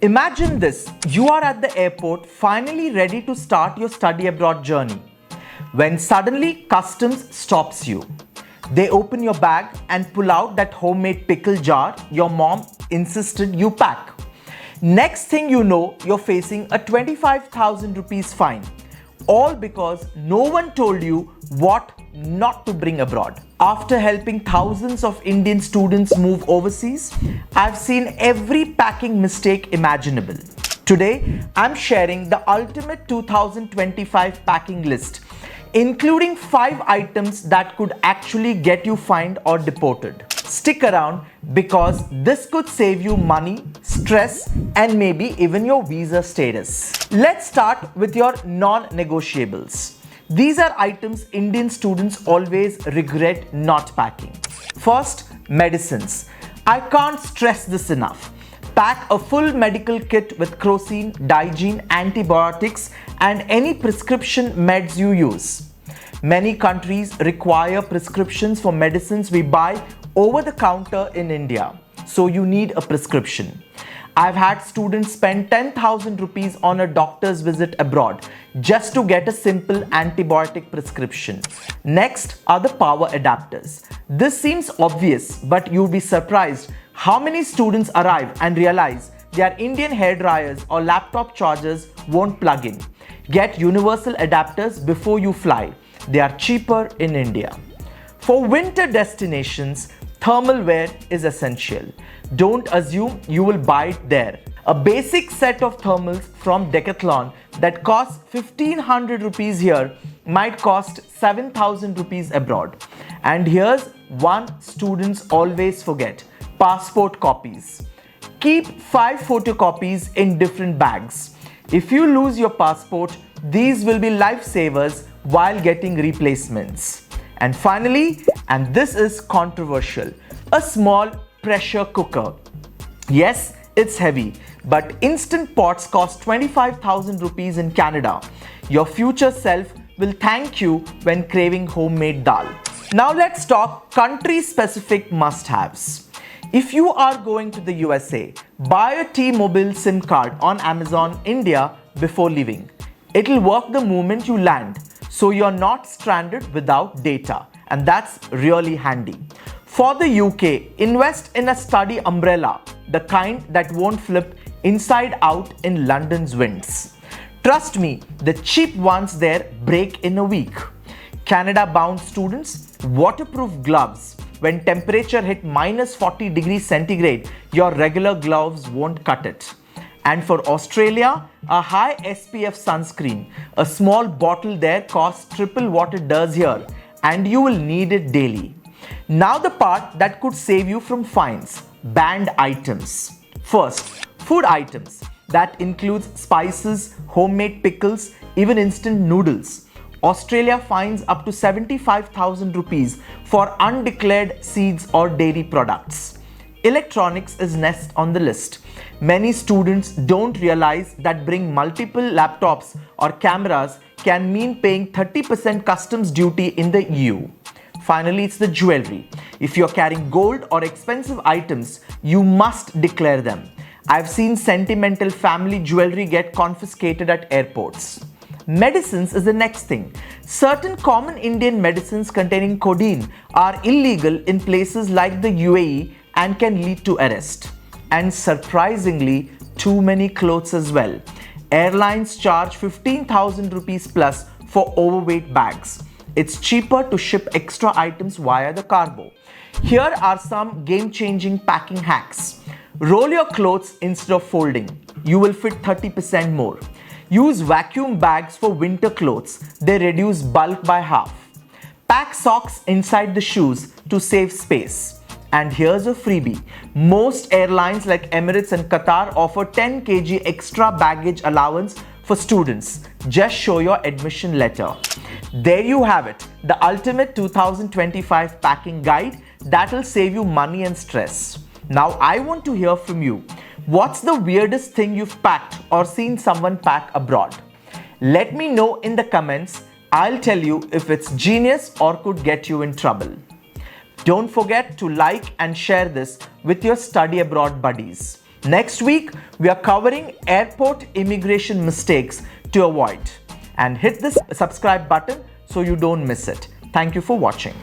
Imagine this, you are at the airport finally ready to start your study abroad journey when suddenly customs stops you. They open your bag and pull out that homemade pickle jar your mom insisted you pack. Next thing you know, you're facing a 25,000 rupees fine. All because no one told you what not to bring abroad. After helping thousands of Indian students move overseas, I've seen every packing mistake imaginable. Today, I'm sharing the ultimate 2025 packing list, including 5 items that could actually get you fined or deported. Stick around because this could save you money, stress, and maybe even your visa status. Let's start with your non-negotiables. These are items Indian students always regret not packing. First, medicines. I can't stress this enough. Pack a full medical kit with crocin, Digene, antibiotics, and any prescription meds you use. Many countries require prescriptions for medicines we buy over the counter in India, so you need a prescription. I've had students spend 10,000 rupees on a doctor's visit abroad just to get a simple antibiotic prescription. Next are the power adapters. This seems obvious, but you'll be surprised how many students arrive and realize their Indian hair dryers or laptop chargers won't plug in. Get universal adapters before you fly. They are cheaper in India. For winter destinations, thermal wear is essential. Don't assume you will buy it there. A basic set of thermals from Decathlon that costs 1500 rupees here might cost 7000 rupees abroad. And here's one students always forget: passport copies. Keep 5 photocopies in different bags. If you lose your passport, these will be lifesavers while getting replacements. And finally, and this is controversial, a small pressure cooker. Yes, it's heavy, but instant pots cost 25,000 rupees in Canada. Your future self will thank you when craving homemade dal. Now let's talk country-specific must-haves. If you are going to the USA, buy a T-Mobile SIM card on Amazon India before leaving. It'll work the moment you land, so you're not stranded without data, and that's really handy. For the UK, invest in a study umbrella, the kind that won't flip inside out in London's winds. Trust me, the cheap ones there break in a week. Canada-bound students, waterproof gloves. When temperature hit minus 40 degrees centigrade, your regular gloves won't cut it. And for Australia, a high SPF sunscreen. A small bottle there costs triple what it does here, and you will need it daily. Now the part that could save you from fines: banned items. First, food items. That includes spices, homemade pickles, even instant noodles. Australia fines up to 75,000 rupees for undeclared seeds or dairy products. Electronics is next on the list. Many students don't realize that bringing multiple laptops or cameras can mean paying 30% customs duty in the EU. Finally, it's the jewelry. If you're carrying gold or expensive items, you must declare them. I've seen sentimental family jewelry get confiscated at airports. Medicines is the next thing. Certain common Indian medicines containing codeine are illegal in places like the UAE and can lead to arrest. And surprisingly, too many clothes as well. Airlines charge 15,000 rupees plus for overweight bags. It's cheaper to ship extra items via the cargo. Here are some game-changing packing hacks. Roll your clothes instead of folding. You will fit 30% more. Use vacuum bags for winter clothes. They reduce bulk by half. Pack socks inside the shoes to save space. And here's a freebie. Most airlines like Emirates and Qatar offer 10 kg extra baggage allowance for students. Just show your admission letter. There you have it, the ultimate 2025 packing guide that'll save you money and stress. Now I want to hear from you. What's the weirdest thing you've packed or seen someone pack abroad? Let me know in the comments. I'll tell you if it's genius or could get you in trouble. Don't forget to like and share this with your study abroad buddies. Next week, we are covering airport immigration mistakes to avoid. And hit this subscribe button so you don't miss it. Thank you for watching.